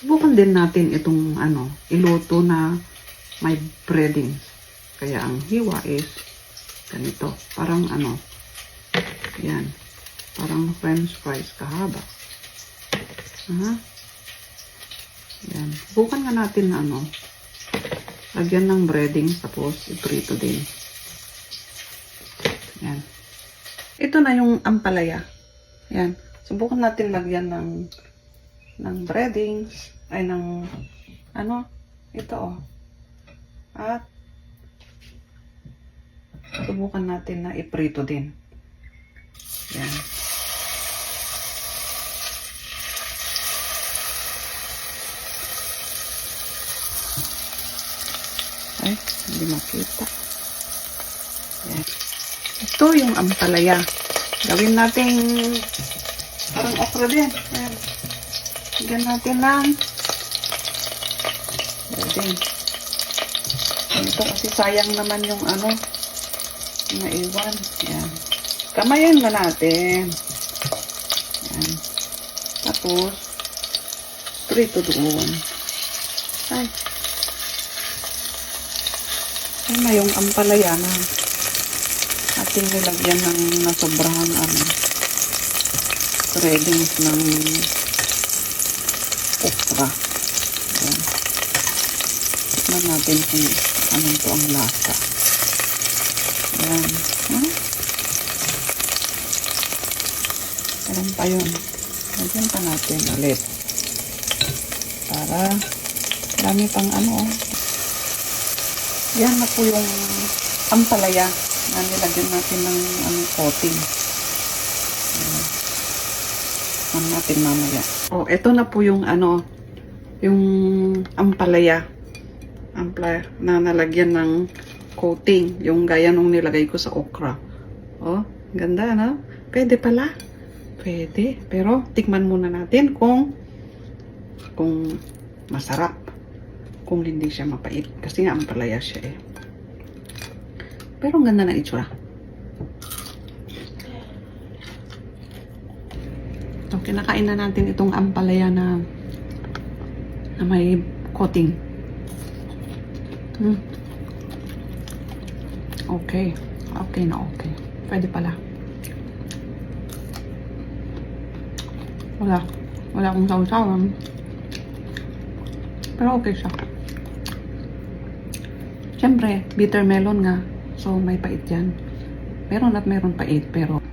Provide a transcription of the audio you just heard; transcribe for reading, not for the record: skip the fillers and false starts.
Subukan din natin itong iluto na may breading. Kaya ang hiwa is ganito. Parang yan. Parang french fries kahaba. Yan. Subukan nga natin na lagyan ng breading tapos iprito din. Yan. Ito na yung ampalaya. Yan. Subukan natin lagyan ng breading ay ng ito at subukan natin na iprito din. Yan. Ay, hindi makita. Yan. Ito yung ampalaya. Gawin natin parang okra din. Ayan. Lagyan natin lang. Breading. Ito kasi sayang naman yung naiwan. Ayan. Kamayin na natin. Ayan. Tapos, prito doon. Ay. Ay na yung ampalaya na ating nilagyan ng nasobrahan breadings ng okra. Ayan. Tignan natin kung anong to ang lasa. Ayan. Ayan pa yun. Lagyan pa natin ulit. Para dami pang Yan na po yung ampalaya na nilagyan natin ng coating. Ayan natin mamaya. Ito na po yung yung ampalaya. Ampalaya na nalagyan ng coating. Yung gaya nung nilagay ko sa okra. Ganda, no? Pwede pala. Pwede. Pero, tikman muna natin kung masarap. Kung hindi siya mapait. Kasi nga ampalaya siya eh. Pero ang ganda na itsura. So, kinakain na natin itong ampalaya na may coating. Okay. Okay na okay. Pwede pala. Wala akong sausawan. Pero okay siya. Siyempre, bitter melon nga. So, may pait yan. Meron at meron pait. Pero,